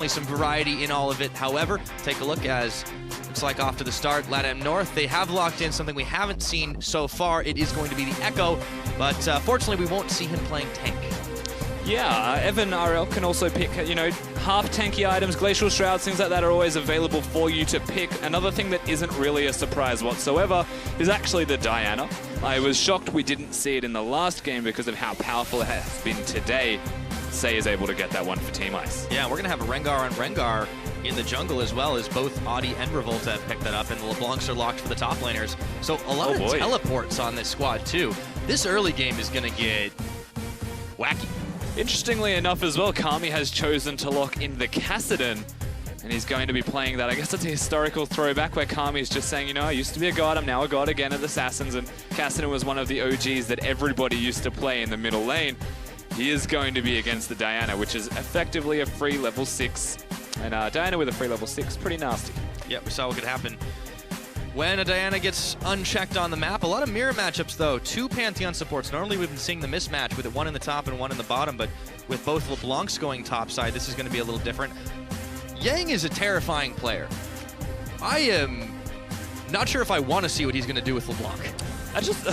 some variety in all of it. However, take a look as it's like off to the start. LAN North, they have locked in something we haven't seen so far. It is going to be the Echo, but fortunately we won't see him playing tank. Yeah, Evan RL can also pick, you know, half tanky items, glacial shrouds, things like that are always available for you to pick. Another thing that isn't really a surprise whatsoever is actually the Diana. I was shocked we didn't see it in the last game because of how powerful it has been today. Say is able to get that one for Team Ice. Yeah, we're going to have a Rengar on Rengar in the jungle as well, as both Audi and Revolta have picked that up, and the LeBlancs are locked for the top laners. So a lot of teleports on this squad too. This early game is going to get wacky. Interestingly enough as well, Kami has chosen to lock in the Kassadin, and he's going to be playing that. I guess it's a historical throwback where Kami is just saying, you know, I used to be a god, I'm now a god again at Assassins, and Kassadin was one of the OGs that everybody used to play in the middle lane. He is going to be against the Diana, which is effectively a free level 6. And Diana with a free level 6, pretty nasty. Yeah, we saw what could happen when a Diana gets unchecked on the map. A lot of mirror matchups, though. 2 Pantheon supports. Normally, we've been seeing the mismatch with it, one in the top and one in the bottom, but with both LeBlancs going topside, this is going to be a little different. Yang is a terrifying player. I am not sure if I want to see what he's going to do with LeBlanc. I just...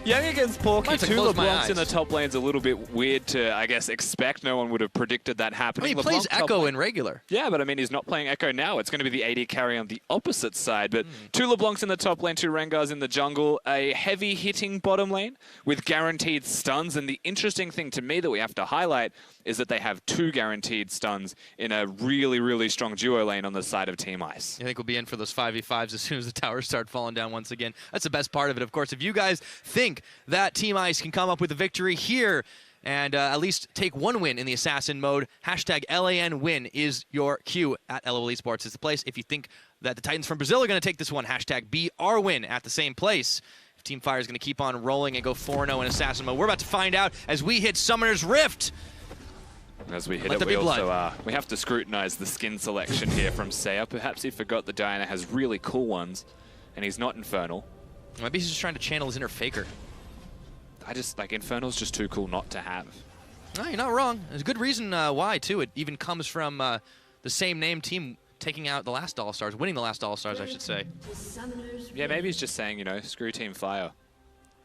Yang against Porky, 2 LeBlancs in the top lane's a little bit weird to, I guess, expect. No one would have predicted that happening. I mean, he plays Echo in regular. Yeah, but I mean, he's not playing Echo now. It's going to be the AD carry on the opposite side. But 2 LeBlancs in the top lane, 2 Rengars in the jungle, a heavy hitting bottom lane with guaranteed stuns. And the interesting thing to me that we have to highlight is that they have 2 guaranteed stuns in a really, really strong duo lane on the side of Team Ice. I think we'll be in for those 5v5s as soon as the towers start falling down once again. That's the best part of it, of course. If you guys think that Team Ice can come up with a victory here and at least take 1 win in the Assassin mode, hashtag LAN win is your cue at LOL Esports is the place. If you think that the Titans from Brazil are going to take this one, hashtag BRWin at the same place. If Team Fire is going to keep on rolling and go 4-0 in Assassin mode, we're about to find out as we hit Summoner's Rift. As we hit it, we also we have to scrutinize the skin selection here from Saya. Perhaps he forgot the Diana has really cool ones, and he's not Infernal. Maybe he's just trying to channel his inner Faker. I just, like, Infernal's just too cool not to have. No, you're not wrong. There's a good reason why, too. It even comes from the same name team taking out the last All-Stars, winning the last All-Stars, I should say. Yeah, maybe he's just saying, you know, screw Team Fire.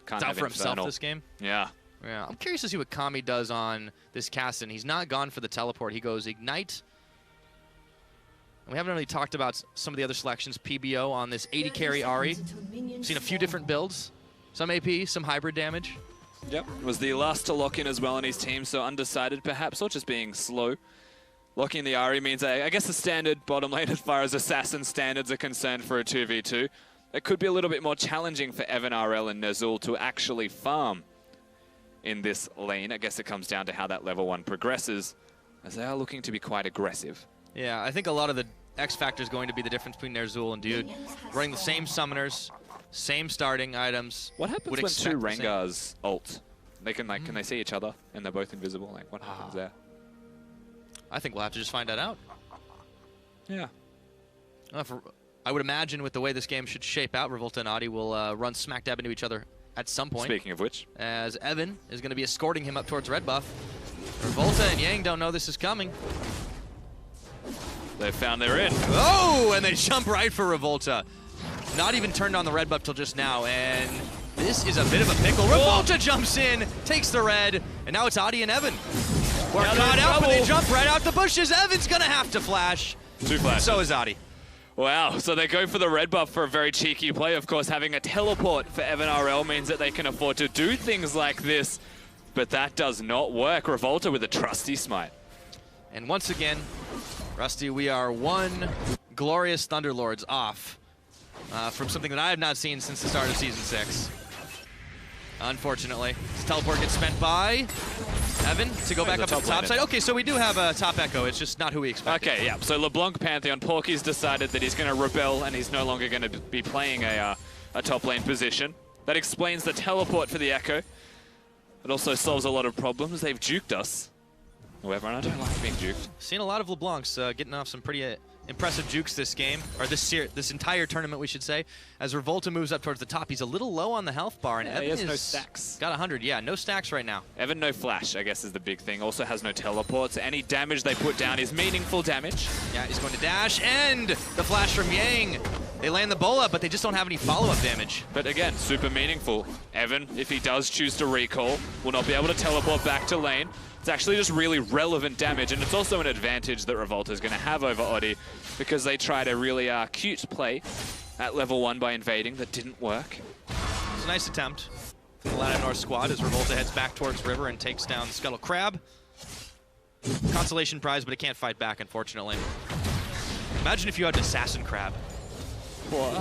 Can't have out for Infernal. himself this game? Yeah. Yeah, I'm curious to see what Kami does on this Kassadin. He's not gone for the teleport. He goes Ignite. And we haven't really talked about some of the other selections. PBO on this 80 carry Ahri. Seen a few different builds. Some AP, some hybrid damage. Yep, was the last to lock in as well on his team, so undecided perhaps, or just being slow. Locking the Ahri means, I guess, the standard bottom lane as far as Assassin standards are concerned for a 2v2. It could be a little bit more challenging for Evan RL and Nazul to actually farm in this lane. I guess it comes down to how that level 1 progresses, as they are looking to be quite aggressive. Yeah, I think a lot of the X factor is going to be the difference between Ner'zhul and Dude. Running the same summoners, same starting items. What happens when 2 Rengars ult? They can, like, can they see each other and they're both invisible? Like, what happens there? I think we'll have to just find that out. Yeah. I would imagine with the way this game should shape out, Revolta and Audi will run smack dab into each other at some point. Speaking of which. As Evan is going to be escorting him up towards red buff. Revolta and Yang don't know this is coming. They've found their in. Oh, and they jump right for Revolta. Not even turned on the red buff till just now, and this is a bit of a pickle. Revolta jumps in, takes the red, and now it's Audi and Evan. We're caught out, but they jump right out the bushes. Evan's going to have to flash. 2 flashes. So is Audi. Wow, so they go for the red buff for a very cheeky play. Of course, having a teleport for Evan RL means that they can afford to do things like this, but that does not work. Revolta with a trusty smite. And once again, Rusty, we are 1 glorious Thunderlords off from something that I have not seen since the start of Season 6. Unfortunately, this teleport gets spent by Evan to go back up to the top side. Okay, so we do have a top Echo. It's just not who we expected. Okay, yeah. So LeBlanc Pantheon, Porky's decided that he's going to rebel and he's no longer going to be playing a top lane position. That explains the teleport for the Echo. It also solves a lot of problems. They've juked us. However, I don't like being juked. Seen a lot of LeBlancs getting off some pretty impressive jukes this game, or this entire tournament, we should say. As Revolta moves up towards the top, he's a little low on the health bar, and Yeah, Evan he has no is stacks. got 100. Yeah, no stacks right now. Evan, no flash, I guess, is the big thing. Also has no teleports. Any damage they put down is meaningful damage. Yeah, he's going to dash, and the flash from Yang. They land the bola, but they just don't have any follow-up damage. But again, super meaningful. Evan, if he does choose to recall, will not be able to teleport back to lane. It's actually just really relevant damage, and it's also an advantage that Revolta is going to have over Oddie, because they tried a really cute play at level 1 by invading that didn't work. It's a nice attempt for the LAN North squad as Revolta heads back towards River and takes down Scuttle Crab. Consolation prize, but it can't fight back, unfortunately. Imagine if you had an Assassin Crab. What?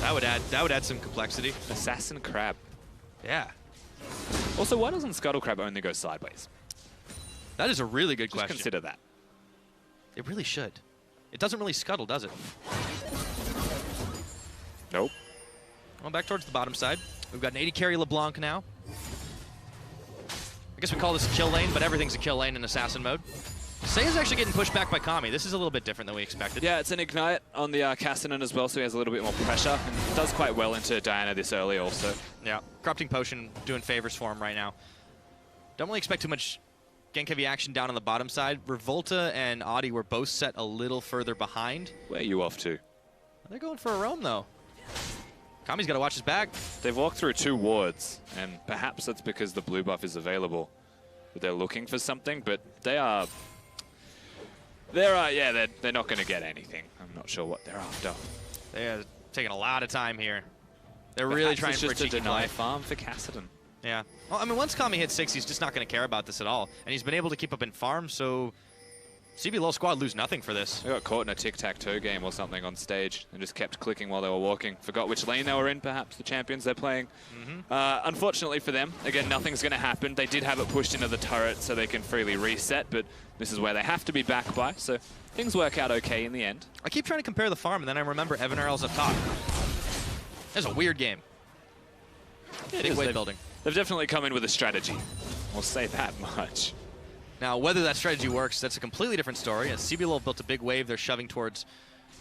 That would add some complexity. Assassin Crab. Yeah. Also, why doesn't Scuttle Crab only go sideways? That is a really good Just question. consider that. It really should. It doesn't really scuttle, does it? Nope. Well, back towards the bottom side. We've got an 80 carry LeBlanc now. I guess we call this a kill lane, but everything's a kill lane in Assassin mode. Seiya's actually getting pushed back by Kami. This is a little bit different than we expected. Yeah, it's an Ignite on the Castanon as well, so he has a little bit more pressure, and does quite well into Diana this early also. Yeah, Corrupting Potion doing favors for him right now. Don't really expect too much gank-heavy action down on the bottom side. Revolta and Audi were both set a little further behind. Where are you off to? They're going for a roam, though. Kami's got to watch his back. They've walked through 2 wards, and perhaps that's because the blue buff is available. But they're looking for something, but they are... They're not going to get anything. I'm not sure what they're after. They're taking a lot of time here. They're really trying for a just a cheeky deny play. farm for Cassidy. Yeah. Well, I mean, once Kami hits 6, he's just not going to care about this at all. And he's been able to keep up in farm, so CBLoL squad lose nothing for this. They got caught in a tic-tac-toe game or something on stage and just kept clicking while they were walking. Forgot which lane they were in, perhaps, the champions they're playing. Unfortunately for them, again, nothing's going to happen. They did have it pushed into the turret so they can freely reset, but this is where they have to be back by, so things work out okay in the end. I keep trying to compare the farm, and then I remember Evan Earl's up top. That's a weird game. Big wave building. They've definitely come in with a strategy. We'll say that much. Now, whether that strategy works, that's a completely different story. As CBLoL built a big wave, they're shoving towards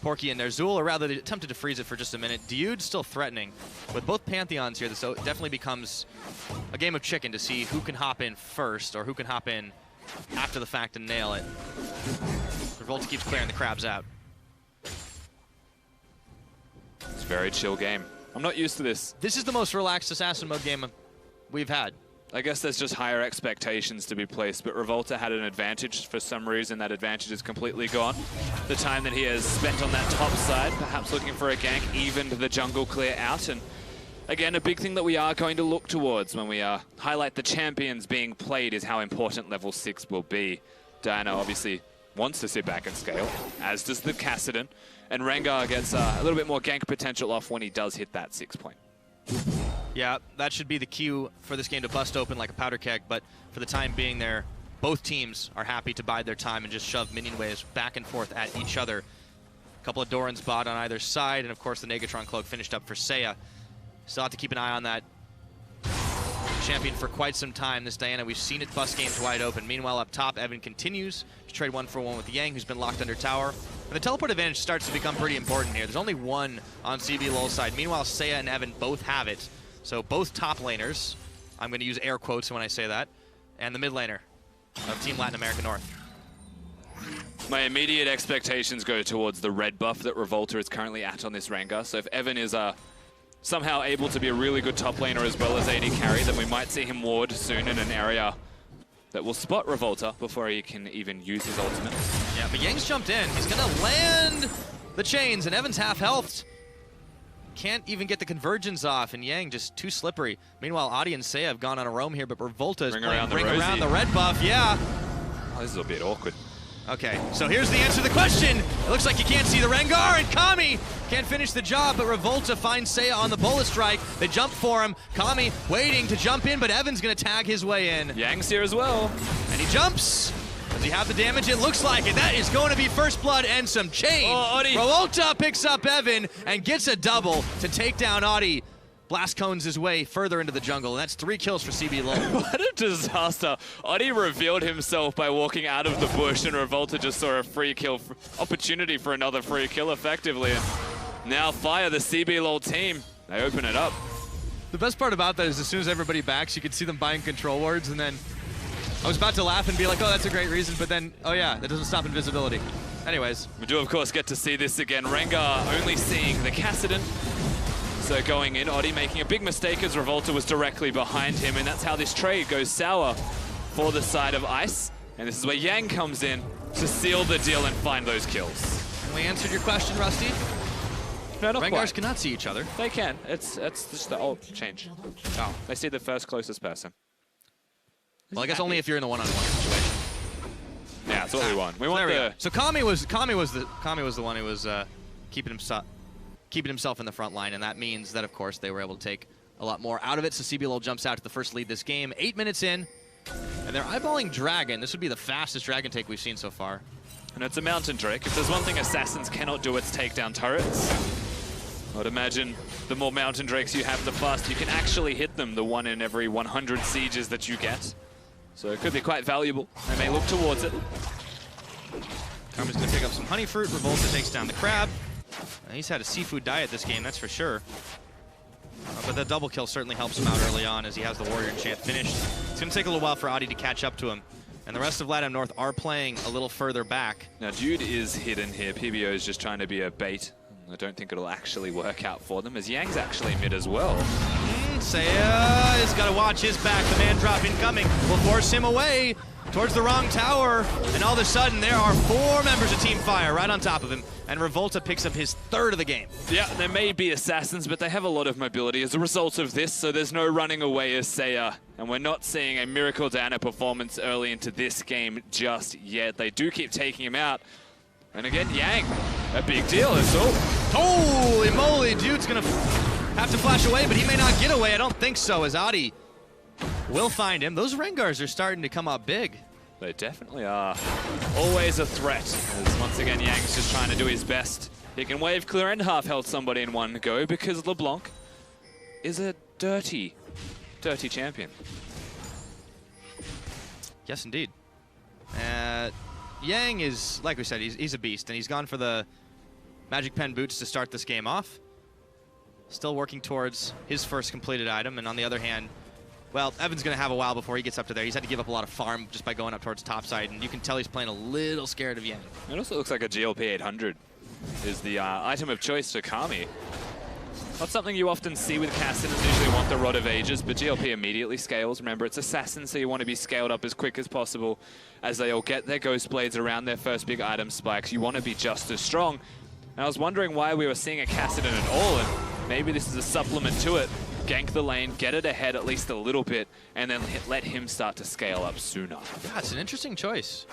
Porky and Nerzul, or rather, they attempted to freeze it for just a minute. Diude's still threatening. With both Pantheons here, this definitely becomes a game of chicken to see who can hop in first, or who can hop in after the fact and nail it. Revolta keeps clearing the crabs out. It's a very chill game. I'm not used to this. This is the most relaxed Assassin mode game we've had. I guess there's just higher expectations to be placed, but Revolta had an advantage. For some reason, that advantage is completely gone. The time that he has spent on that top side, perhaps looking for a gank, evened the jungle clear out. And again, a big thing that we are going to look towards when we highlight the champions being played is how important level 6 will be. Diana obviously wants to sit back and scale, as does the Cassidy. And Rengar gets a little bit more gank potential off when he does hit that 6 point. Yeah, that should be the cue for this game to bust open like a powder keg, but for the time being there, both teams are happy to bide their time and just shove minion waves back and forth at each other. A couple of Doran's bot on either side, and of course the Negatron Cloak finished up for Seiya. Still have to keep an eye on that champion for quite some time. This Diana, we've seen it bust games wide open. Meanwhile, up top, Evan continues to trade 1-for-1 with Yang, who's been locked under tower. And the teleport advantage starts to become pretty important here. There's only one on CBLoL side. Meanwhile, Seiya and Evan both have it. So both top laners, I'm going to use air quotes when I say that, and the mid laner of Team Latin America North. My immediate expectations go towards the red buff that Revolta is currently at on this Rengar. So if Evan is somehow able to be a really good top laner as well as AD carry, then we might see him ward soon in an area that will spot Revolta before he can even use his ultimate. Yeah, but Yang's jumped in. He's going to land the chains, and Evan's half-healthed. Can't even get the conversions off, and Yang just too slippery. Meanwhile, Adi and Seiya have gone on a roam here, but Revolta is playing Ring Around the red buff. Yeah. Oh, this is a bit awkward. Okay, so here's the answer to the question. It looks like you can't see the Rengar, and Kami can't finish the job, but Revolta finds Seiya on the bullet strike. They jump for him. Kami waiting to jump in, but Evan's going to tag his way in. Yang's here as well. And he jumps. Does he have the damage? It looks like it. That is going to be first blood and some change. Oh, Audi. Revolta picks up Evan and gets a double to take down Audi. blast cones his way further into the jungle. And that's 3 kills for CBLoL. What a disaster. Oddie revealed himself by walking out of the bush, and Revolta just saw a free kill opportunity for another free kill effectively. And now Fire, the CBLoL team, they open it up. The best part about that is as soon as everybody backs, you can see them buying control wards, and then I was about to laugh and be like, oh, that's a great reason, but then, oh yeah, that doesn't stop invisibility. Anyways. We do, of course, get to see this again. Rengar only seeing the Kassadin. So going in, Oddie making a big mistake as Revolta was directly behind him, and that's how this trade goes sour for the side of Ice. And this is where Yang comes in to seal the deal and find those kills. And we answered your question, Rusty. No, not Rengars quite. cannot see each other. They can. It's just the old change. Oh, they see the first closest person. Well, I guess only if you're in the one-on-one situation. Yeah, that's what we want. We want the... So Kami was the one who was keeping himself in the front line, and that means that, of course, they were able to take a lot more out of it. So CBLoL jumps out to the first lead this game. 8 minutes in, and they're eyeballing Dragon. This would be the fastest Dragon take we've seen so far. And it's a Mountain Drake. If there's one thing Assassins cannot do, it's take down turrets. I would imagine the more Mountain Drakes you have, the faster you can actually hit them, the 1 in every 100 sieges that you get. So it could be quite valuable. They may look towards it. Karma's going to pick up some honey fruit. Revolta takes down the crab. He's had a seafood diet this game, that's for sure. But the double kill certainly helps him out early on as he has the Warrior Enchant finished. It's going to take a little while for Oddie to catch up to him. And the rest of LATAM North are playing a little further back. Now, Jude is hidden here. PBO is just trying to be a bait. I don't think it'll actually work out for them, as Yang's actually mid as well. Saya has got to watch his back. The man drop incoming will force him away towards the wrong tower. And all of a sudden, there are 4 members of Team Fire right on top of him. And Revolta picks up his 3rd of the game. Yeah, there may be Assassins, but they have a lot of mobility as a result of this, so there's no running away as Saya. And we're not seeing a Miracle Dana performance early into this game just yet. They do keep taking him out. And again, Yang, a big deal, that's all. Holy moly, Dude's gonna have to flash away, but he may not get away. I don't think so, as Oddie will find him. Those Rengars are starting to come up big. They definitely are. Always a threat, as once again, Yang's just trying to do his best. He can wave clear and half health somebody in one go because LeBlanc is a dirty champion. Yes, indeed. Yang is, like we said, he's a beast, and he's gone for the Magic Pen boots to start this game off. Still working towards his first completed item, and on the other hand, well, Evan's going to have a while before he gets up to there. He's had to give up a lot of farm just by going up towards topside, and you can tell he's playing a little scared of Yang. It also looks like a GLP 800 is the item of choice for Kami. Not something you often see with Kassadins, usually want the Rod of Ages, but GLP immediately scales. Remember, it's Assassin, so you want to be scaled up as quick as possible as they all get their Ghost Blades around their first big item spikes. You want to be just as strong. And I was wondering why we were seeing a Kassadin at all, and maybe this is a supplement to it. Gank the lane, get it ahead at least a little bit, and then let him start to scale up sooner. Yeah, it's an interesting choice.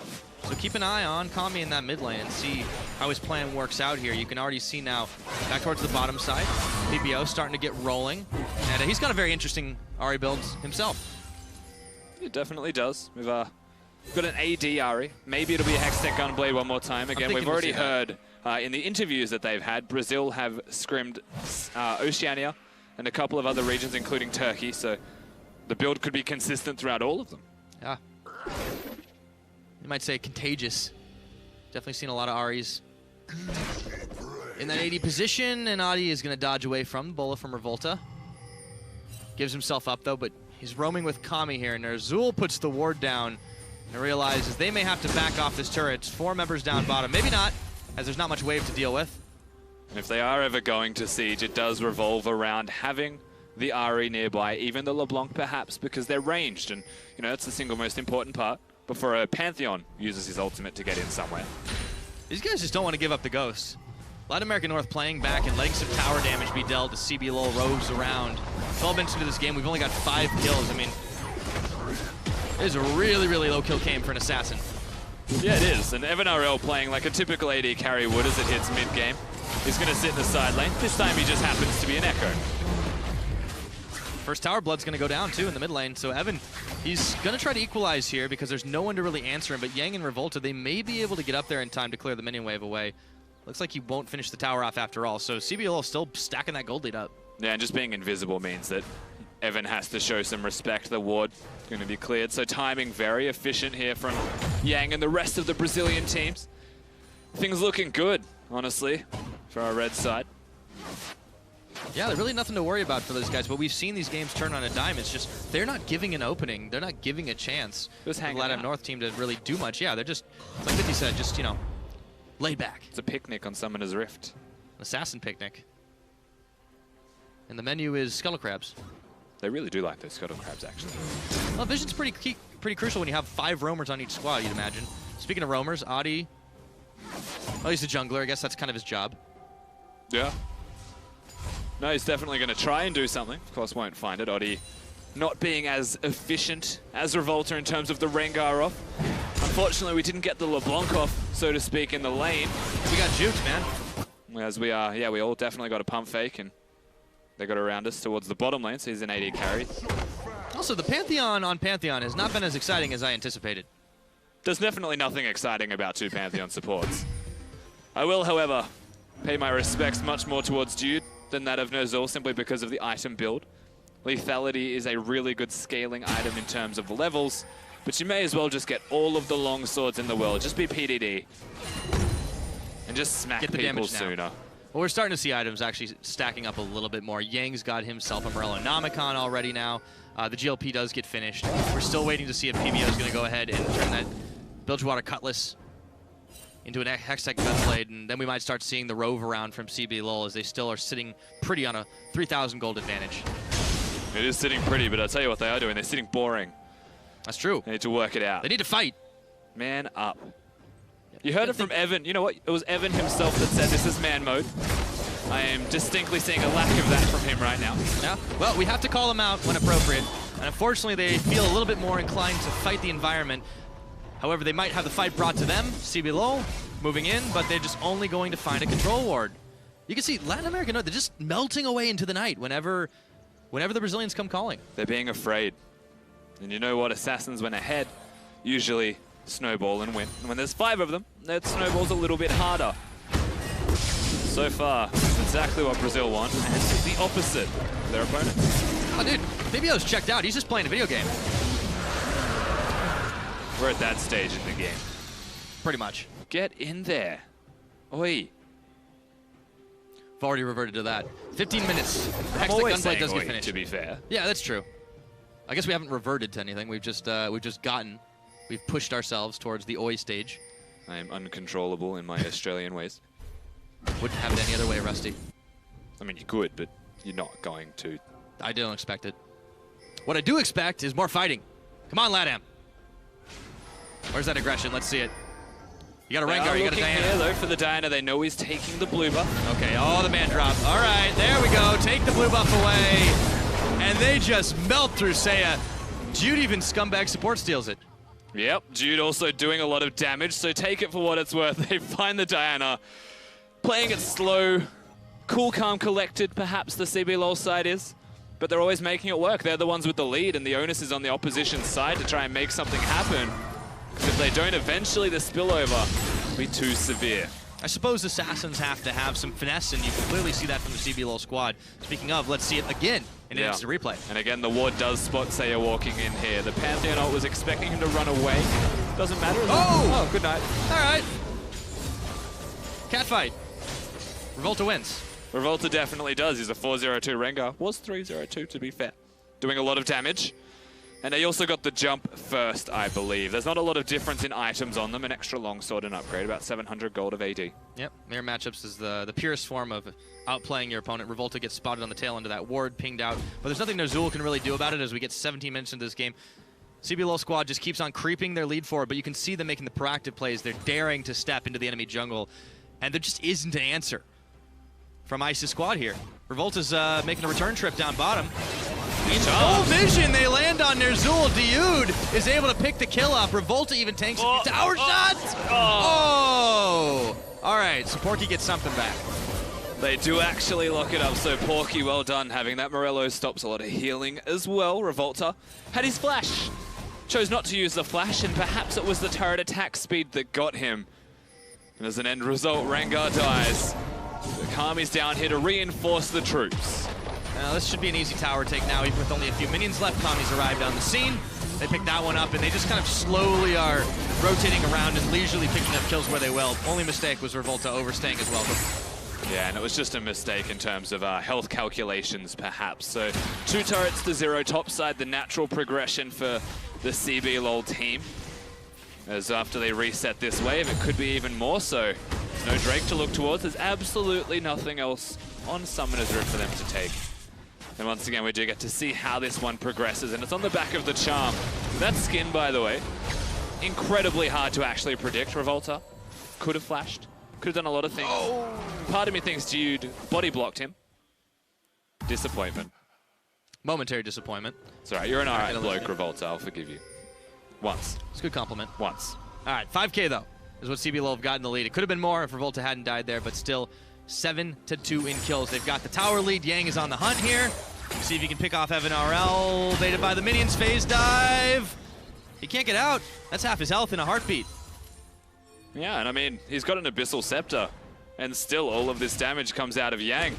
So keep an eye on Kami in that mid lane and see how his plan works out here. You can already see now, back towards the bottom side, PBO starting to get rolling. And he's got a very interesting Ahri build himself. It definitely does. We've got an AD Ahri. Maybe it'll be a Hextech Gunblade one more time. Again, we've already heard in the interviews that they've had, Brazil have scrimmed Oceania and a couple of other regions, including Turkey. So the build could be consistent throughout all of them. Yeah. You might say contagious. Definitely seen a lot of Ahris in that AD position, and Oddie is going to dodge away from Bola from Revolta. Gives himself up, though, but he's roaming with Kami here, and Azul puts the ward down and realizes they may have to back off this turret. It's 4 members down bottom. Maybe not, as there's not much wave to deal with. And if they are ever going to siege, it does revolve around having the Ahri nearby, even the LeBlanc perhaps, because they're ranged, and you know that's the single most important part before a Pantheon uses his ultimate to get in somewhere. These guys just don't want to give up the Ghosts. Latin American North playing back and letting some tower damage be dealt as CBLoL roves around. 12 minutes into this game, we've only got 5 kills. I mean, it is a really, really low kill cam for an Assassin. Yeah, it is. And Evan RL playing like a typical AD carry would as it hits mid-game. He's going to sit in the side lane. This time he just happens to be an Echo. First tower blood's going to go down, too, in the mid lane. So Evan, he's going to try to equalize here because there's no one to really answer him. But Yang and Revolta, they may be able to get up there in time to clear the minion wave away. Looks like he won't finish the tower off after all. So CBLoL still stacking that gold lead up. Yeah, and just being invisible means that Evan has to show some respect. The ward is going to be cleared. So timing very efficient here from Yang and the rest of the Brazilian teams. Things looking good, honestly, for our red side. Yeah, there's really nothing to worry about for those guys, but we've seen these games turn on a dime. It's just, they're not giving an opening. They're not giving a chance for the LATAM North team to really do much. Yeah, they're just, like 50 said, just, you know, laid back. It's a picnic on Summoner's Rift. Assassin picnic. And the menu is scuttle crabs. They really do like those scuttle crabs, actually. Well, vision's pretty crucial when you have 5 roamers on each squad, you'd imagine. Speaking of roamers, Adi, oh, he's a jungler. I guess that's kind of his job. Yeah. No, he's definitely going to try and do something. Of course, won't find it. Adi not being as efficient as Revolta in terms of the Rengar off. Unfortunately, we didn't get the LeBlanc off, so to speak, in the lane. We got juked, man. As we are, yeah, we all definitely got a pump fake, and they got around us towards the bottom lane, so he's an AD carry. Also, the Pantheon on Pantheon has not been as exciting as I anticipated. There's definitely nothing exciting about 2 Pantheon supports. I will, however, pay my respects much more towards Dude than that of Nozul, simply because of the item build. Lethality is a really good scaling item in terms of levels, but you may as well just get all of the long swords in the world. Just be PDD. And just smack people sooner. Well, we're starting to see items actually stacking up a little bit more. Yang's got himself a Morellonomicon already now. The GLP does get finished. We're still waiting to see if PBO is going to go ahead and turn that Bilgewater Cutlass into an Hextech Gunblade, and then we might start seeing the rove around from CBLoL as they still are sitting pretty on a 3,000 gold advantage. It is sitting pretty, but I'll tell you what they are doing. They're sitting boring. That's true. They need to work it out. They need to fight. Man up. You heard it from Evan. You know what? It was Evan himself that said this is man mode. I am distinctly seeing a lack of that from him right now. Yeah. Well, we have to call them out when appropriate. And unfortunately, they feel a little bit more inclined to fight the environment. However, they might have the fight brought to them. CBLoL moving in, but they're just only going to find a control ward. You can see Latin America, they're just melting away into the night whenever the Brazilians come calling. They're being afraid. And you know what? Assassins, when ahead, usually snowball and win. And when there's 5 of them, that snowball's a little bit harder. So far, that's exactly what Brazil want, and it's the opposite of their opponents. Oh, dude, BBO's checked out. He's just playing a video game. We're at that stage in the game. Pretty much. Get in there. Oi. I've already reverted to that. 15 minutes. I'm always saying does get finished. To be fair. Yeah, that's true. I guess we haven't reverted to anything. We've just pushed ourselves towards the oi stage. I am uncontrollable in my Australian ways. Wouldn't have it any other way, Rusty. I mean, you could, but you're not going to. I don't expect it. What I do expect is more fighting. Come on, LATAM. Where's that aggression? Let's see it. You got a Rengar, you got a Diana. Here, though, for the Diana. They know he's taking the blue buff. Okay, oh, the man drop. All right, there we go. Take the blue buff away. And they just melt through Seiya. Jude even scumbag support steals it. Yep, Jude also doing a lot of damage, so take it for what it's worth. They find the Diana. Playing it slow, cool, calm, collected, perhaps the CBLoL side is. But they're always making it work. They're the ones with the lead, and the onus is on the opposition side to try and make something happen. Because if they don't, eventually the spillover will be too severe. I suppose Assassins have to have some finesse, and you can clearly see that from the CBLoL squad. Speaking of, let's see it again in an instant replay. And again, the ward does spot Seiya walking in here. The Pantheon ult was expecting him to run away. Doesn't matter. Oh, good night. All right. Catfight. Revolta wins. Revolta definitely does. He's a 4-0-2 Rengar. Was 3-0-2 to be fair. Doing a lot of damage. And they also got the jump first, I believe. There's not a lot of difference in items on them. An extra longsword and upgrade, about 700 gold of AD. Yep, mirror matchups is the purest form of outplaying your opponent. Revolta gets spotted on the tail end of that ward, pinged out. But there's nothing Nozul can really do about it as we get 17 minutes into this game. CBLoL squad just keeps on creeping their lead forward, but you can see them making the proactive plays. They're daring to step into the enemy jungle, and there just isn't an answer from Ice's squad here. Revolta's making a return trip down bottom. In full vision, they land on Ner'zhul. Dude is able to pick the kill up. Revolta even tanks a tower shot. Oh! All right, so Porky gets something back. They do actually lock it up, so Porky, well done. Having that Morello stops a lot of healing as well. Revolta had his flash. Chose not to use the flash, and perhaps it was the turret attack speed that got him. And as an end result, Rengar dies. The Kami's down here to reinforce the troops. This should be an easy tower take now, even with only a few minions left. Tommy's arrived on the scene. They pick that one up, and they just kind of slowly are rotating around and leisurely picking up kills where they will. Only mistake was Revolta overstaying his welcome. Yeah, and it was just a mistake in terms of health calculations, perhaps. So 2 turrets to 0, top side, the natural progression for the CBLoL team. As after they reset this wave, it could be even more so. No Drake to look towards. There's absolutely nothing else on Summoner's Rift for them to take. And once again, we do get to see how this one progresses, and it's on the back of the Charm. That skin, by the way, incredibly hard to actually predict. Revolta could have flashed, could have done a lot of things. Oh. Part of me thinks Dude body blocked him. Disappointment. Momentary disappointment. It's all right, you're an alright bloke, Revolta, I'll forgive you. Once. It's a good compliment. Once. All right, 5K though, is what CBLoL have gotten the lead. It could have been more if Revolta hadn't died there, but still 7-2 in kills. They've got the tower lead. Yang is on the hunt here. See if he can pick off Evan RL. Baited by the minions. Phase dive. He can't get out. That's half his health in a heartbeat. Yeah, and I mean, he's got an Abyssal Scepter, and still all of this damage comes out of Yang.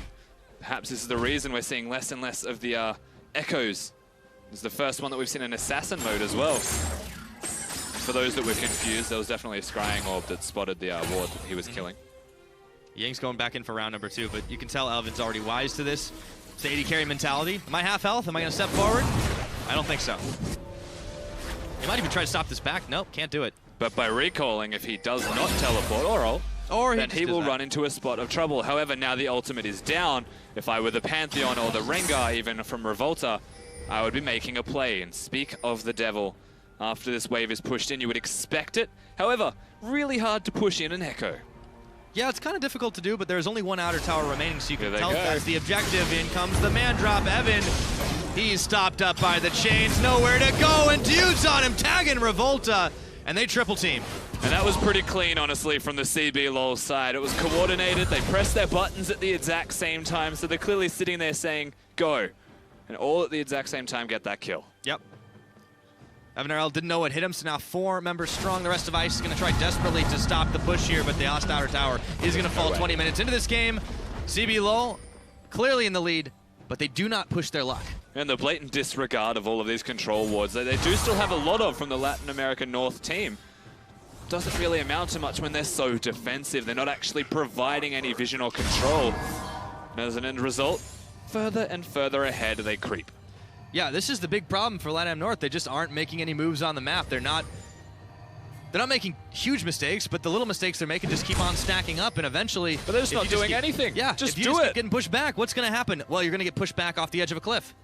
Perhaps this is the reason we're seeing less and less of the echoes. This is the first one that we've seen in Assassin mode as well. For those that were confused, there was definitely a scrying orb that spotted the ward that he was killing. Yang's going back in for round number 2, but you can tell Elvin's already wise to this. It's the AD carry mentality. Am I half health? Am I going to step forward? I don't think so. He might even try to stop this back. Nope, can't do it. But by recalling, if he does not teleport or ult, then he will run into a spot of trouble. However, now the ultimate is down. If I were the Pantheon or the Rengar even from Revolta, I would be making a play. And speak of the devil. After this wave is pushed in, you would expect it. However, really hard to push in an Echo. Yeah, it's kind of difficult to do, but there's only one outer tower remaining, so you can tell that's the objective. In comes the man drop, Evan. He's stopped up by the chains, nowhere to go, and Dude's on him, tagging Revolta, and they triple team. And that was pretty clean, honestly, from the CBLoL side. It was coordinated, they pressed their buttons at the exact same time, so they're clearly sitting there saying, go. And all at the exact same time get that kill. Yep. Evan RL didn't know what hit him, so now 4 members strong. The rest of ICE is going to try desperately to stop the push here, but the lost outer tower is going to fall 20 minutes into this game. CBLoL clearly in the lead, but they do not push their luck. And the blatant disregard of all of these control wards that they do still have a lot of from the Latin American North team. Doesn't really amount to much when they're so defensive. They're not actually providing any vision or control. And as an end result, further and further ahead they creep. Yeah, this is the big problem for LATAM North. They just aren't making any moves on the map. They're not making huge mistakes, but the little mistakes they're making just keep on stacking up, and eventually... But they're just not doing anything. Yeah, just if you do just it. keep getting pushed back, what's going to happen? Well, you're going to get pushed back off the edge of a cliff.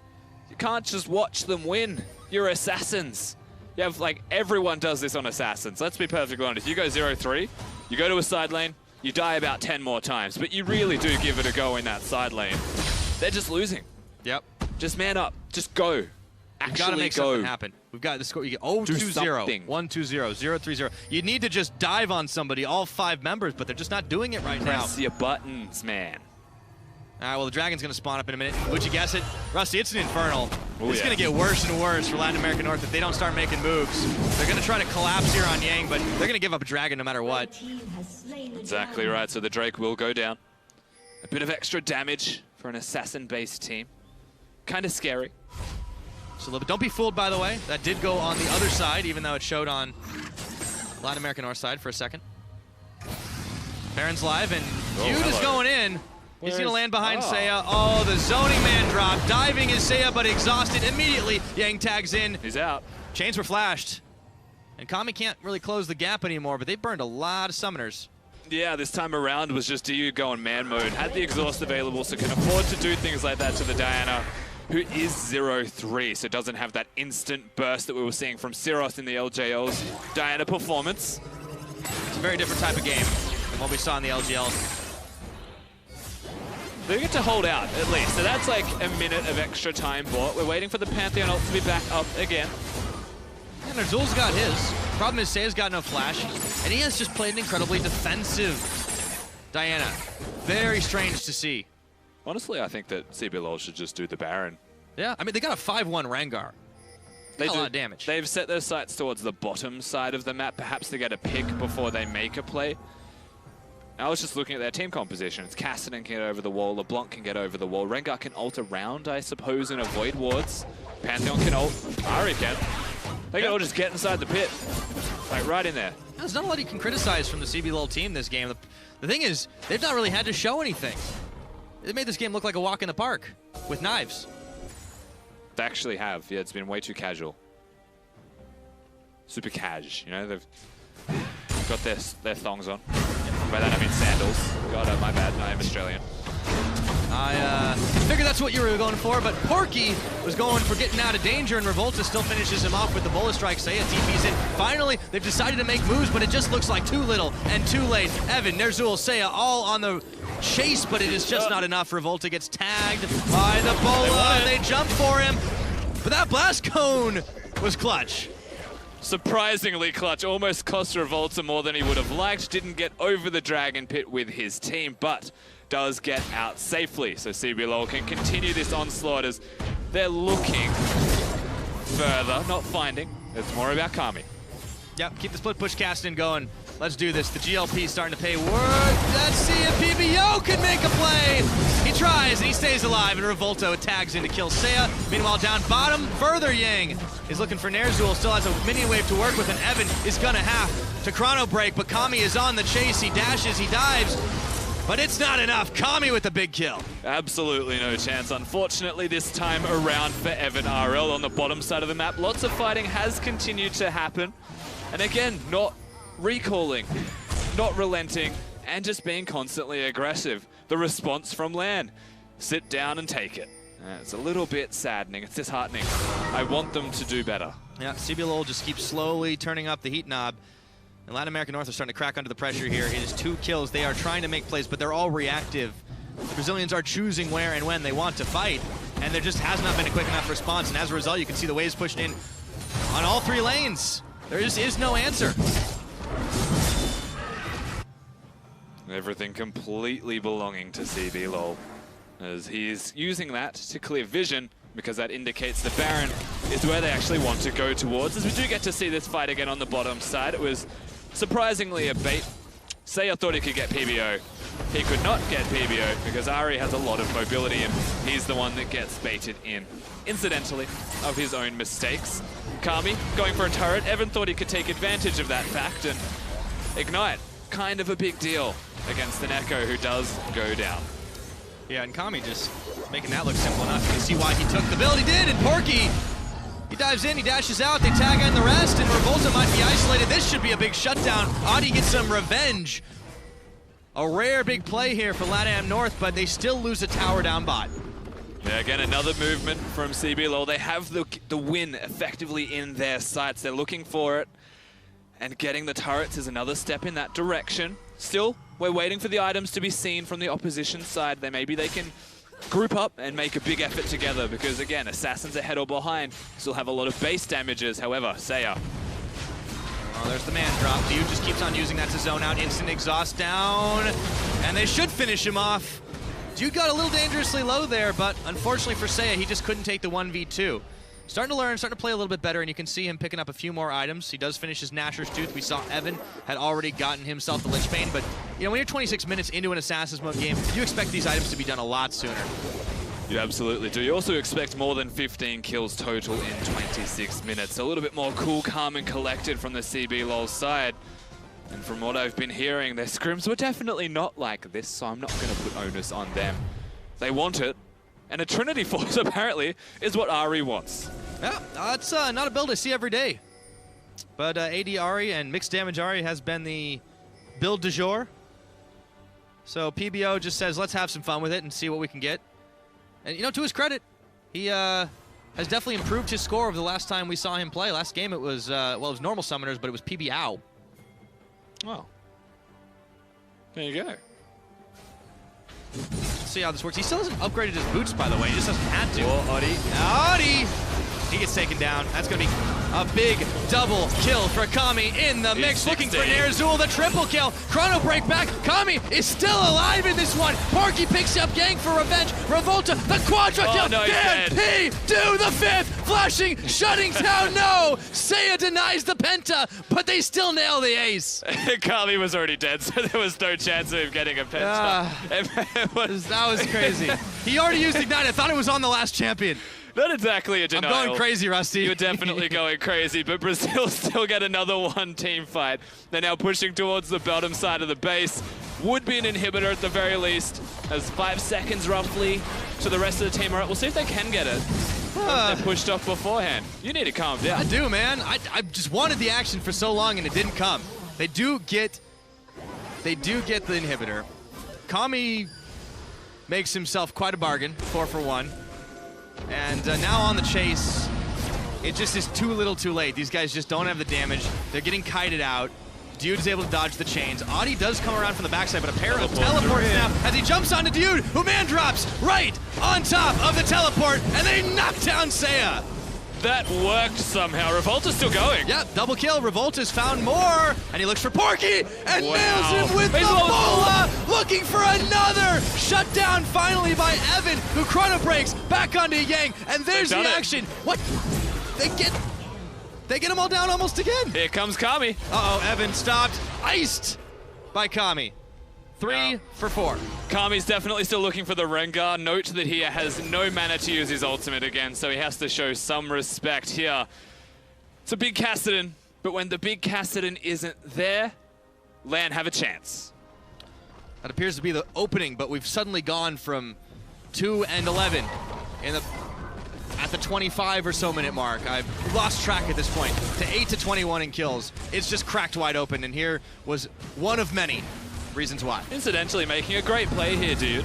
You can't just watch them win. You're Assassins. You have, like, everyone does this on Assassins. Let's be perfectly honest. You go 0-3, you go to a side lane, you die about 10 more times, but you really do give it a go in that side lane. They're just losing. Yep. Just man up. Just go. We've got to make something happen. We've got the score. You get 0-2-0, 1-2-0, 0-3-0. You need to just dive on somebody, all 5 members, but they're just not doing it right now. Press your buttons, man. All right, well, the Dragon's going to spawn up in a minute. Would you guess it? Rusty, it's an Infernal. Ooh, it's going to get worse and worse for Latin American North if they don't start making moves. They're going to try to collapse here on Yang, but they're going to give up a Dragon no matter what. Exactly right, so the Drake will go down. A bit of extra damage for an Assassin-based team. Kind of scary. Just a little bit. Don't be fooled, by the way. That did go on the other side, even though it showed on Latin American North side for a second. Baron's live, and Dude is going in. He's going to land behind Seiya. Oh, the zoning man drop. Diving is Seiya, but exhausted immediately. Yang tags in. He's out. Chains were flashed. And Kami can't really close the gap anymore, but they burned a lot of summoners. Yeah, this time around was just DU going man mode. Had the exhaust available, so can afford to do things like that to the Diana, who is 0-3, so doesn't have that instant burst that we were seeing from Syros in the LJL's Diana performance. It's a very different type of game than what we saw in the LGL. They get to hold out, at least. So that's like a minute of extra time bought. We're waiting for the Pantheon ult to be back up again. And Azul's got his. Problem is, Seiya's got no flash, and he has just played an incredibly defensive Diana. Very strange to see. Honestly, I think that CBLoL should just do the Baron. Yeah, I mean, they got a 5-1 Rengar. They do a lot of damage. They've set their sights towards the bottom side of the map. Perhaps they get a pick before they make a play. I was just looking at their team composition. It's Cassidy can get over the wall, LeBlanc can get over the wall, Rengar can ult around, I suppose, and avoid wards. Pantheon can ult, Ari can. They can all just get inside the pit, like right in there. There's not a lot you can criticize from the CBLoL team this game. The thing is, they've not really had to show anything. They made this game look like a walk in the park with knives. They actually have. Yeah, it's been way too casual. Super cash, you know, they've got their thongs on. By that I mean sandals. God, my bad, I am Australian. I figured that's what you were going for, but Porky was going for getting out of danger, and Revolta still finishes him off with the bullet strike. Saya TP's in. Finally, they've decided to make moves, but it just looks like too little and too late. Evan, Ner'zhul, Saya all on the chase, but it is just not enough. Revolta gets tagged by the Bola, and they jump for him. But that blast cone was clutch. Surprisingly clutch, almost cost Revolta more than he would have liked. Didn't get over the Dragon Pit with his team, but does get out safely. So CBLoL can continue this onslaught as they're looking further, not finding. It's more about Kami. Yep, keep the split push casting going. Let's do this. The GLP starting to pay word. Let's see if PBO can make a play. He tries and he stays alive, and Revolto tags in to kill Saya. Meanwhile, down bottom, further Yang is looking for Ner'zhul. Still has a minion wave to work with, and Evan is gonna have to chrono break, but Kami is on the chase. He dashes, he dives, but it's not enough. Kami with the big kill. Absolutely no chance, unfortunately, this time around for Evan RL on the bottom side of the map. Lots of fighting has continued to happen, and again, not recalling, not relenting, and just being constantly aggressive. The response from LAN, sit down and take it. It's a little bit saddening, it's disheartening. I want them to do better. Yeah, CBLoL just keeps slowly turning up the heat knob. And Latin America North are starting to crack under the pressure here. It is 2 kills. They are trying to make plays, but they're all reactive. The Brazilians are choosing where and when they want to fight, and there just has not been a quick enough response. And as a result, you can see the waves pushing in on all 3 lanes. There just is no answer. Everything completely belonging to CBLoL, as he's using that to clear vision, because that indicates the Baron is where they actually want to go towards. As we do get to see this fight again on the bottom side, it was surprisingly a bait. Saya thought he could get PBO. He could not get PBO because Ari has a lot of mobility, and he's the one that gets baited in, incidentally, of his own mistakes. Kami going for a turret. Evan thought he could take advantage of that fact, and Ignite, kind of a big deal against an Echo who does go down. Yeah, and Kami just making that look simple enough. You can see why he took the build he did, and Porky, he dives in, he dashes out, they tag in the rest, and Revolta might be isolated. This should be a big shutdown. Audi gets some revenge. A rare big play here for LATAM North, but they still lose a tower down bot. Yeah, again, another movement from CBLoL. They have the win effectively in their sights. They're looking for it, and getting the turrets is another step in that direction. Still, we're waiting for the items to be seen from the opposition side. Maybe they can group up and make a big effort together, because again, Assassins ahead or behind still have a lot of base damages. However, Saya. Oh, there's the man drop. Dude just keeps on using that to zone out. Instant exhaust down, and they should finish him off. Dude got a little dangerously low there, but unfortunately for Saya, he just couldn't take the 1v2. Starting to learn, starting to play a little bit better, and you can see him picking up a few more items. He does finish his Gnasher's Tooth. We saw Evan had already gotten himself the Lich Bane, but you know, when you're 26 minutes into an Assassin's Mode game, you expect these items to be done a lot sooner. You absolutely do. You also expect more than 15 kills total in 26 minutes. A little bit more cool, calm, and collected from the CBLoL side. And from what I've been hearing, their scrims were definitely not like this, so I'm not going to put onus on them. They want it, and a Trinity Force apparently is what Ari wants. Yeah, it's not a build I see every day. But AD Ari and mixed damage Ari has been the build du jour. So PBO just says, let's have some fun with it and see what we can get. And you know, to his credit, he has definitely improved his score over the last time we saw him play. Last game it was, well, it was normal summoners, but it was PBO. Oh. There you go. Let's see how this works. He still hasn't upgraded his boots, by the way. He just hasn't had to. Oh, Audi. Audi! He gets taken down. That's going to be a big double kill for Kami in the mix. Looking for Nerzul, the triple kill. Chrono break back. Kami is still alive in this one. Porky picks up Yang for revenge. Revolta, the quadra kill. No, Can he do the fifth? Flashing, shutting down. No. Seiya denies the penta, but they still nail the ace. Kami was already dead, so there was no chance of him getting a penta. That was crazy. He already used Ignite. I thought it was on the last champion. Not exactly a denial. I'm going crazy, Rusty. You're definitely going crazy, but Brazil still get another one team fight. They're now pushing towards the bottom side of the base. Would be an inhibitor at the very least. As 5 seconds roughly to the rest of the team. All right, we'll see if they can get it. They're pushed off beforehand. You need to calm down. I do, man. I just wanted the action for so long and it didn't come. They do get the inhibitor. Kami makes himself quite a bargain, 4 for 1. And now on the chase, it just is too little too late. These guys just don't have the damage. They're getting kited out. Dude is able to dodge the chains. Audi does come around from the backside, but a pair of teleports now as he jumps onto Dude, who man drops right on top of the teleport, and they knock down Seiya. That worked somehow. Revolta's still going. Yeah, double kill. Revolta's found more, and he looks for Porky and nails him with the bola. Looking for another shutdown finally by Evan, who chrono breaks back onto Yang, and there's the action. What? They get them all down almost again. Here comes Kami. Uh-oh, Evan stopped. Iced by Kami. 3 for 4. Kami's definitely still looking for the Rengar. Note that he has no mana to use his ultimate again, so he has to show some respect here. It's a big Kassadin, but when the big Kassadin isn't there, LAN have a chance. That appears to be the opening, but we've suddenly gone from 2 and 11 at the 25 or so minute mark. I've lost track at this point, to 8 to 21 in kills. It's just cracked wide open, and here was one of many reasons why. Incidentally, making a great play here, Dude,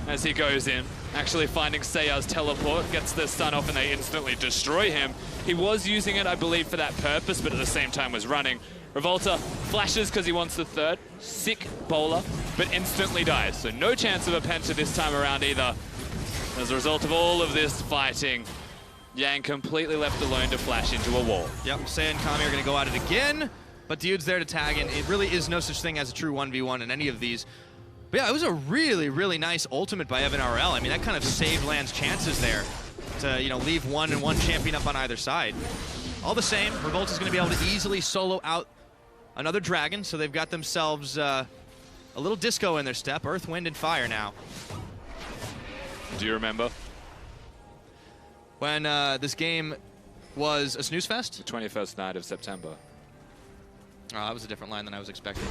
as he goes in. Actually finding Seiya's teleport, gets the stun off, and they instantly destroy him. He was using it, I believe, for that purpose, but at the same time was running. Revolta flashes because he wants the third. Sick bowler, but instantly dies. So no chance of a penta this time around either. As a result of all of this fighting, Yang completely left alone to flash into a wall. Yep, Seiya and Kami are going to go at it again. But Dude's there to tag in. It really is no such thing as a true 1v1 in any of these. But yeah, it was a really, really nice ultimate by Evan RL. I mean, that kind of saved LAN's chances there to, you know, leave 1 and 1 champion up on either side. All the same, Revolta's going to be able to easily solo out another dragon, so they've got themselves a little disco in their step. Earth, Wind, and Fire now. Do you remember? When this game was a snooze fest? The 21st night of September. Oh, that was a different line than I was expecting.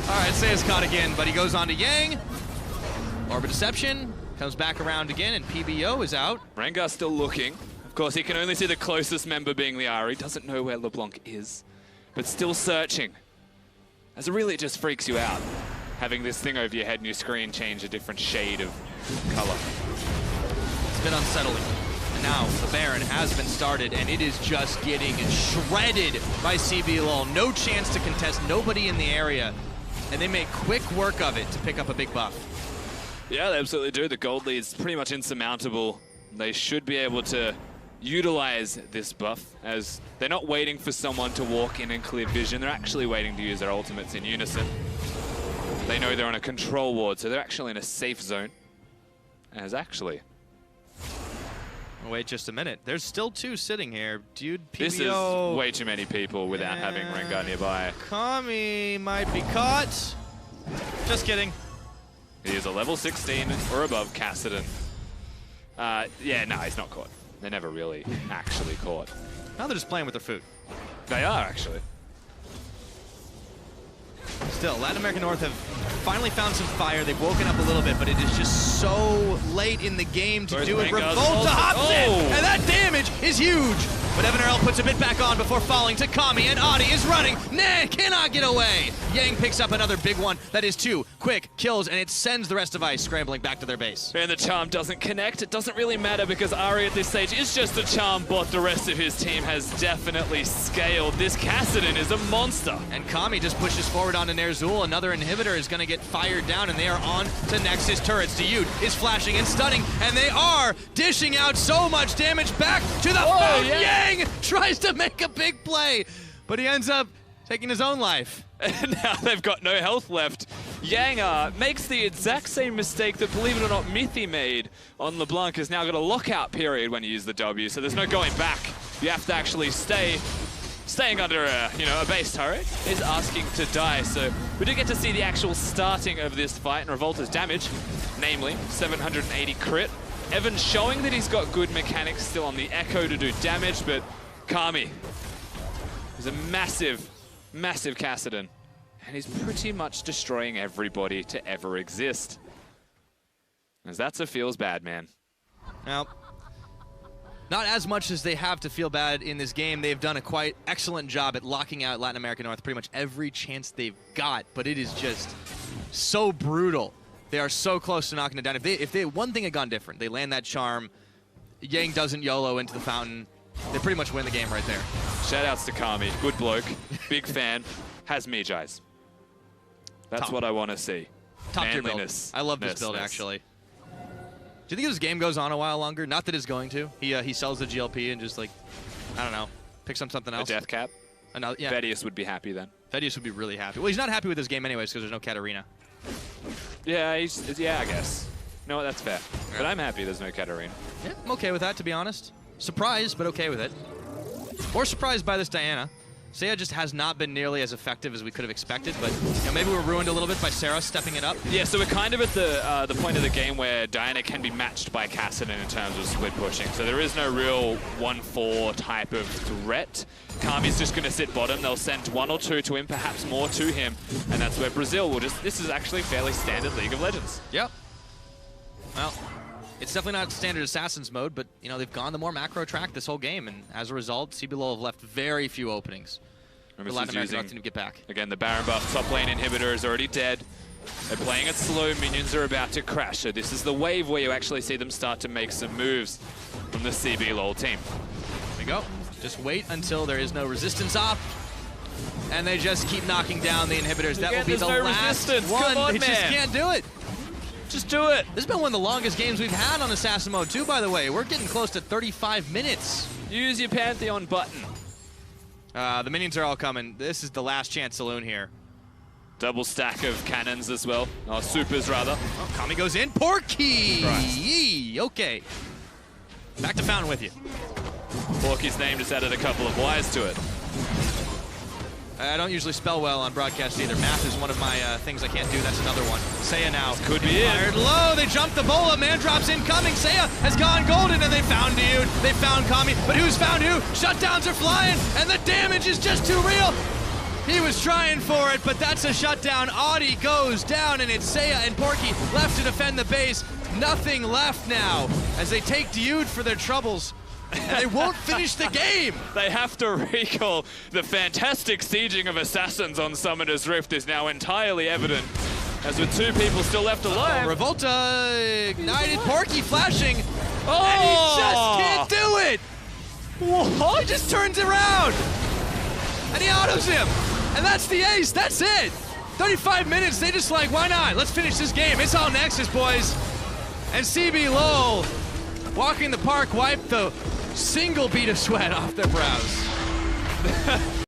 All right, Seiya's caught again, but he goes on to Yang. Orbit Deception comes back around again, and PBO is out. Rengar's still looking. Of course, he can only see the closest member being Liari. Doesn't know where LeBlanc is, but still searching. As it really just freaks you out, having this thing over your head and your screen change a different shade of color. It's been unsettling. And now the Baron has been started, and it is just getting shredded by CBLoL. No chance to contest, nobody in the area. And they make quick work of it to pick up a big buff. Yeah, they absolutely do. The gold lead's pretty much insurmountable. They should be able to utilize this buff, as they're not waiting for someone to walk in and clear vision. They're actually waiting to use their ultimates in unison. They know they're on a control ward, so they're actually in a safe zone. As actually... Wait just a minute. There's still 2 sitting here. Dude, PBO... This is way too many people without having Rengar nearby. Kami might be caught. Just kidding. He is a level 16 or above Kassadin. Yeah, no, he's not caught. They're never really actually caught. Now they're just playing with their food. They are, actually. Still, Latin American North have finally found some fire. They've woken up a little bit, but it is just so late in the game to do it. Revolta hops in, and that damage is huge. But Evan Earl puts a bit back on before falling to Kami, and Audi is running. Nah, cannot get away. Yang picks up another big one. That is 2 quick kills, and it sends the rest of ICE scrambling back to their base. And the charm doesn't connect. It doesn't really matter because Ari at this stage is just a charm bot. The rest of his team has definitely scaled. This Kassadin is a monster. And Kami just pushes forward onto Ner'zhul. Another inhibitor is going to get fired down, and they are on to Nexus turrets. Diyud is flashing and stunning, and they are dishing out so much damage back to the fountain. Yeah. Yang tries to make a big play, but he ends up taking his own life. And now they've got no health left. Yang makes the exact same mistake that, believe it or not, Mithy made on LeBlanc. Has now got a lockout period when you use the W, so there's no going back. You have to actually staying under a base turret is asking to die. So we do get to see the actual starting of this fight, and Revolta's damage, namely 780 crit. Evan showing that he's got good mechanics still on the Echo to do damage, but Kami is a massive, massive Kassadin, and he's pretty much destroying everybody to ever exist. As that's a feels bad, man. Now, not as much as they have to feel bad in this game. They've done a quite excellent job at locking out Latin America North pretty much every chance they've got, but it is just so brutal. They are so close to knocking it down. If they one thing had gone different, they land that charm, Yang doesn't YOLO into the fountain, they pretty much win the game right there. Shoutouts to Kami, good bloke, big fan, has Mage Eyes. That's what I want to see. Top tier build. Manliness. I love this build, actually. Do you think this game goes on a while longer? Not that it's going to. He sells the GLP and just, like, I don't know, picks up something else. A death cap? Yeah. Vedius would be happy then. Vedius would be really happy. Well, he's not happy with this game anyways because there's no Katarina. Yeah, I guess. No, that's fair. Yeah. But I'm happy there's no Katarina. Yeah, I'm okay with that, to be honest. Surprised, but okay with it. More surprised by this Diana. Seiya just has not been nearly as effective as we could have expected, but maybe we're ruined a little bit by Sarah stepping it up. Yeah, so we're kind of at the point of the game where Diana can be matched by Kassadin in terms of split pushing. So there is no real 1-4 type of threat. Kami's just going to sit bottom. They'll send 1 or 2 to him, perhaps more to him, and that's where Brazil will just... This is actually fairly standard League of Legends. Yep. Well, it's definitely not standard Assassins mode, but, they've gone the more macro track this whole game, and as a result, CBLoL have left very few openings for Latin American North to get back. Again, the Baron buff top lane inhibitor is already dead. They're playing it slow, minions are about to crash, so this is the wave where you actually see them start to make some moves from the CBLoL team. There we go. Just wait until there is no resistance op, and they just keep knocking down the inhibitors. That will be the last one. Come on, they just can't do it. Just do it. This has been one of the longest games we've had on Assassin mode too, by the way. We're getting close to 35 minutes. Use your Pantheon button. The minions are all coming. This is the last chance saloon here. Double stack of cannons as well. Oh, supers rather. Oh, Kami goes in. Porky! Yee, okay. Back to fountain with you. Porky's name just added a couple of Y's to it. I don't usually spell well on broadcast either. Math is one of my things I can't do. That's another one. Seiya now. This could be it. Fired low. They jumped the bola. Man drops incoming. Seiya has gone golden, and they found Diyud. They found Kami. But who's found who? Shutdowns are flying, and the damage is just too real. He was trying for it, but that's a shutdown. Audi goes down, and it's Seiya and Porky left to defend the base. Nothing left now as they take Diyud for their troubles. And they won't finish the game! They have to recall the fantastic sieging of Assassins on Summoner's Rift is now entirely evident. As with 2 people still left alive. Revolta ignited, Porky flashing, and he just can't do it! What? He just turns around, and he autos him, and that's the ace, that's it! 35 minutes, they just like, why not? Let's finish this game, it's all Nexus, boys. And CBLoL, walking the park, wipe the single bead of sweat off their brows.